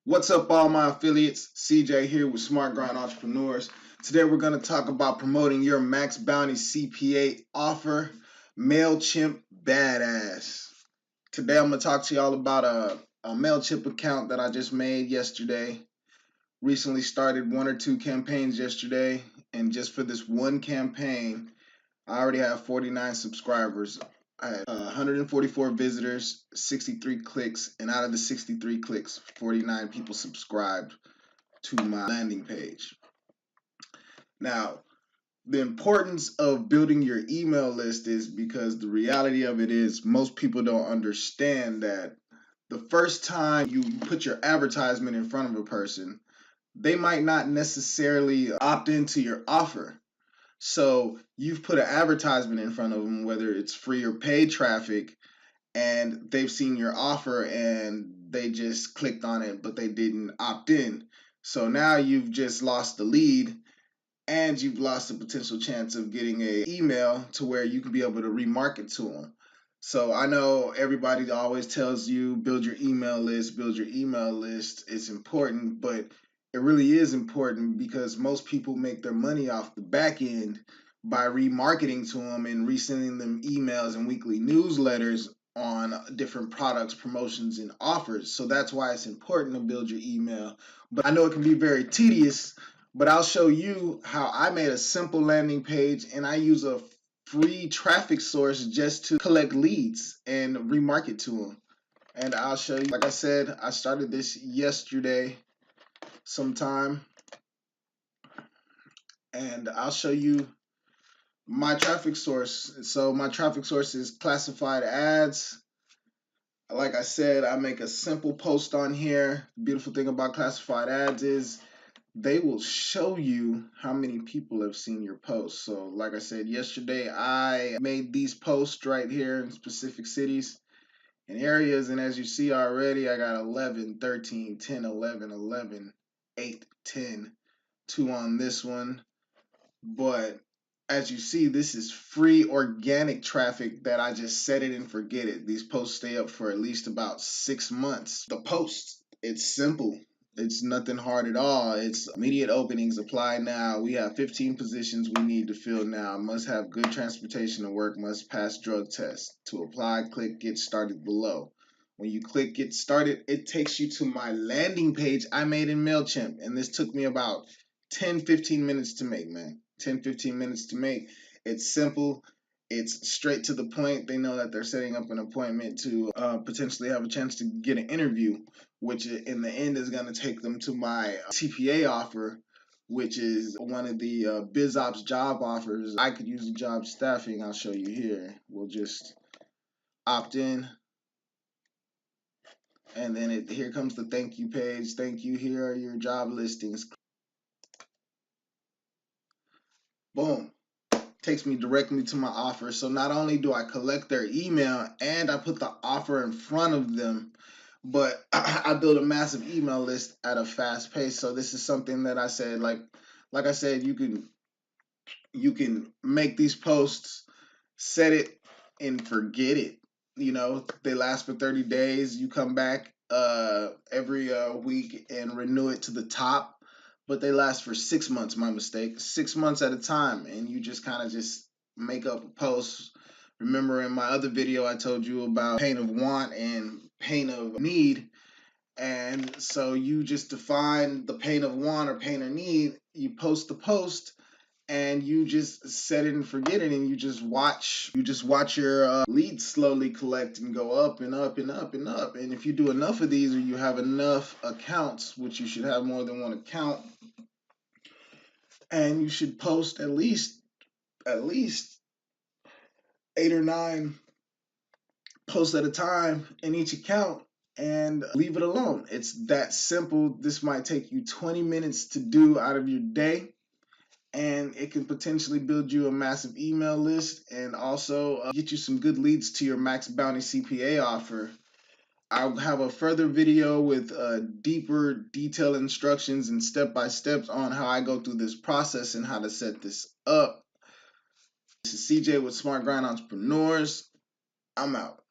What's up, all my affiliates? CJ here with Smart Grind Entrepreneurs. Today we're going to talk about promoting your Maxbounty CPA offer, Mailchimp BadAss. Today I'm going to talk to y'all about a Mailchimp account that I just made yesterday. Recently started one or two campaigns yesterday, and just for this one campaign, I already have 49 subscribers. I had 144 visitors, 63 clicks, and out of the 63 clicks, 49 people subscribed to my landing page. Now, the importance of building your email list is because the reality of it is most people don't understand that the first time you put your advertisement in front of a person, they might not necessarily opt into your offer. So you've put an advertisement in front of them, whether it's free or paid traffic, and they've seen your offer and they just clicked on it, but they didn't opt in. So now you've just lost the lead and you've lost the potential chance of getting an email to where you can be able to remarket to them. So I know everybody always tells you build your email list, build your email list. It's important, but it really is important because most people make their money off the back end by remarketing to them and resending them emails and weekly newsletters on different products, promotions, and offers. So that's why it's important to build your email. But I know it can be very tedious, but I'll show you how I made a simple landing page and I use a free traffic source just to collect leads and remarket to them. And I'll show you, like I said, I started this yesterday sometime, and I'll show you my traffic source. So my traffic source is classified ads. Like I said, I make a simple post on here. The beautiful thing about classified ads is they will show you how many people have seen your post. So like I said yesterday, I made these posts right here in specific cities and areas, and as you see already, I got 11, 13, 10, 11, 11, 8, 10, 2 on this one. But as you see, this is free organic traffic that I just set it and forget it. These posts stay up for at least about 6 months. The posts, it's simple. It's nothing hard at all. It's immediate openings, apply now. We have 15 positions we need to fill now. Must have good transportation to work, must pass drug tests. To apply, click get started below. When you click get started, it takes you to my landing page I made in Mailchimp. And this took me about 10-15 minutes to make, man. 10-15 minutes to make. It's simple. It's straight to the point. They know that they're setting up an appointment to potentially have a chance to get an interview, which in the end is going to take them to my CPA offer, which is one of the BizOps job offers. I could use the job staffing. I'll show you here. We'll just opt in. And then here comes the thank you page. Thank you. Here are your job listings. Boom. Takes me directly to my offer. So not only do I collect their email and I put the offer in front of them, but I build a massive email list at a fast pace. So this is something that I said, like I said, you can make these posts, set it and forget it. You know, they last for 30 days. You come back every week and renew it to the top, but they last for 6 months. My mistake, 6 months at a time, and you just kind of just make up a post. Remember in my other video I told you about pain of want and pain of need, and so you just define the pain of want or pain or need. You post the post and you just set it and forget it, and you just watch your leads slowly collect and go up and up and up and up. And if you do enough of these, or you have enough accounts, which you should have more than one account, and you should post at least 8 or 9 posts at a time in each account and leave it alone. It's that simple. This might take you 20 minutes to do out of your day, and it can potentially build you a massive email list and also get you some good leads to your Maxbounty CPA offer. I'll have a further video with deeper detailed instructions and step-by-steps on how I go through this process and how to set this up. This is CJ with Smart Grind Entrepreneurs. I'm out.